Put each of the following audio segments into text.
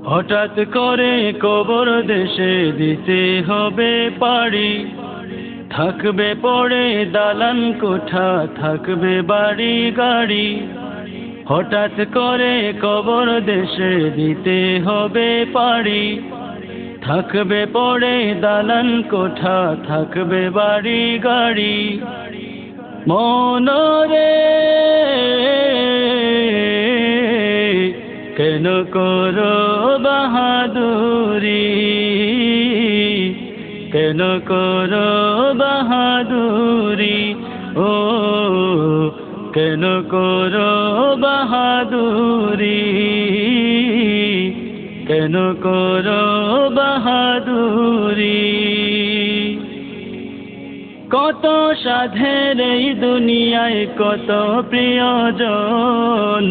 হঠাৎ করে কবর দেশে দিতে হবে পাড়ি, থাকবে পড়ে দালান কোঠা, থাকবে বাড়ি গাড়ি। হঠাৎ করে কবর দেশে দিতে হবে পাড়ি, থাকবে পড়ে দালান কোঠা, থাকবে বাড়ি গাড়ি। মনরে কেন করো বাহাদুরি, কেন করো বাহাদুরি, ও কেন করো বাহাদুরি, কেন করো বাহাদুরি। কত সাধের এই দুনিয়ায় কত প্রিয়জন,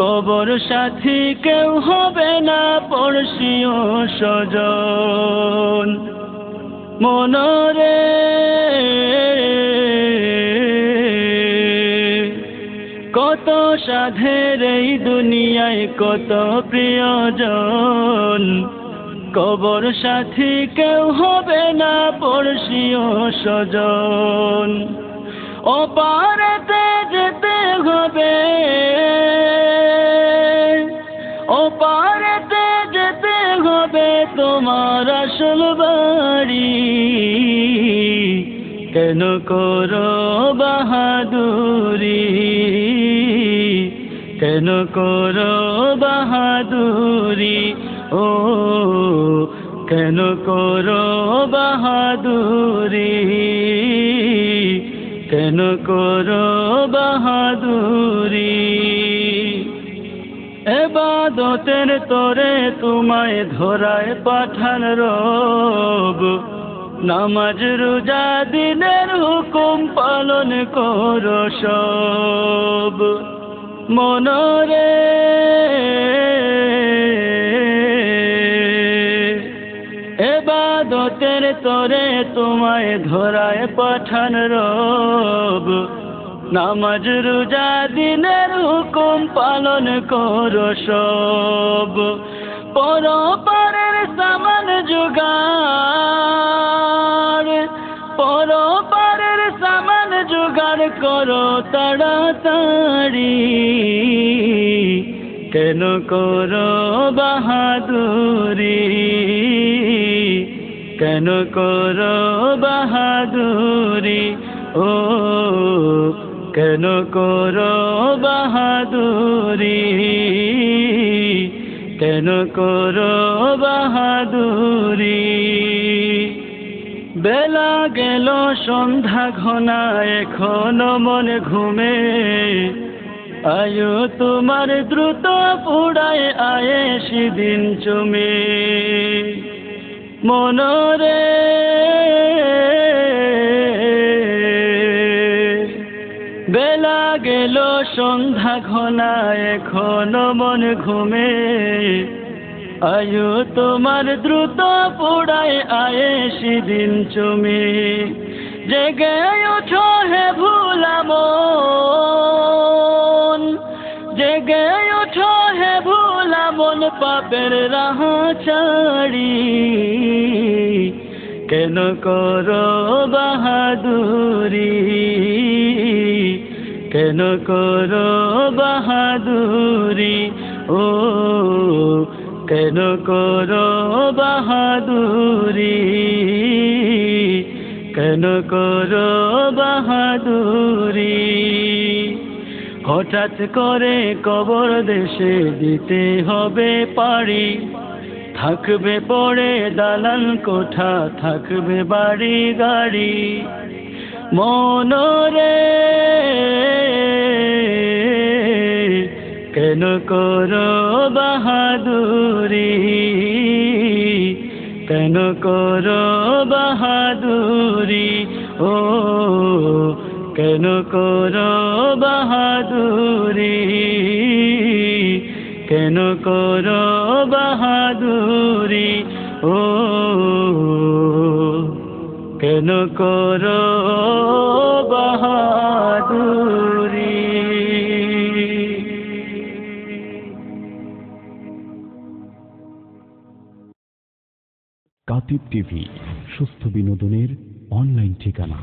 কবর সাথী কেউ হবে না পড়শি ও স্বজন। মনরে কত সাধের এই দুনিয়ায় কত প্রিয়জন, কবর সাথী কেউ হবে না পড়শি ও স্বজন। ওপারেতে যেতে হবে, ওপারেতে যেতে হবে তোমার আসল বাড়ি। কেন করো বাহাদুরি, কেন করো বাহাদুরি, ও কেন করো বাহাদুরি, কেন করো বাহাদুরি। এবাদতের তোরে তোমায় ধরায় পাঠান রব, নামাজ রোজা দিনের হুকুম পালন করো সব। মনরে এবাদতের তোরে তোমায় ধরায় পাঠান রব, নামাজ রোজা দিনের হুকুম পালন করো সব। পরপারের সামান জোগাড়, পরপারের সামান জোগাড় করো তাড়াতাড়ি। কেন করো বাহাদুরি, কেন করো বাহাদুরি, ও কেন করো বাহাদুরি, কেন করো বাহাদুরি। বেলা গেল সন্ধ্যা ঘনা, এখনো মনে ঘুমে, আয়ু তোমার দ্রুত পুড়ায় আয়ে সেদিন চুমে। মনরে বেলা গেল সন্ধ্যা ঘনা, এখনো মন ঘুমে, আয়ু তোমার দ্রুত পুড়ায় আয়ে সেদিন চুমে। জেগে ওঠো হে ভোলা মন, জেগে ওঠো হে ভোলা মন, পাপের রাহ ছাড়ি। কেন করো বাহাদুরি, কেন করো বাহাদুরি, ও কেন করো বাহাদুরি, কেন করো বাহাদুরি। হঠাৎ করে কবর দেশে দিতে হবে পাড়ি, থাকবে পড়ে দালান কোঠা, থাকবে বাড়ি গাড়ি। মনরে কেন করো বাহাদুরি, কেন করো বাহাদুরি ও কেন করো বাহাদুরি কেন করো বাহাদুরি ও কেন করো বাহাদুরি। কাতিব টিভি, সুস্থ বিনোদনের অনলাইন ঠিকানা।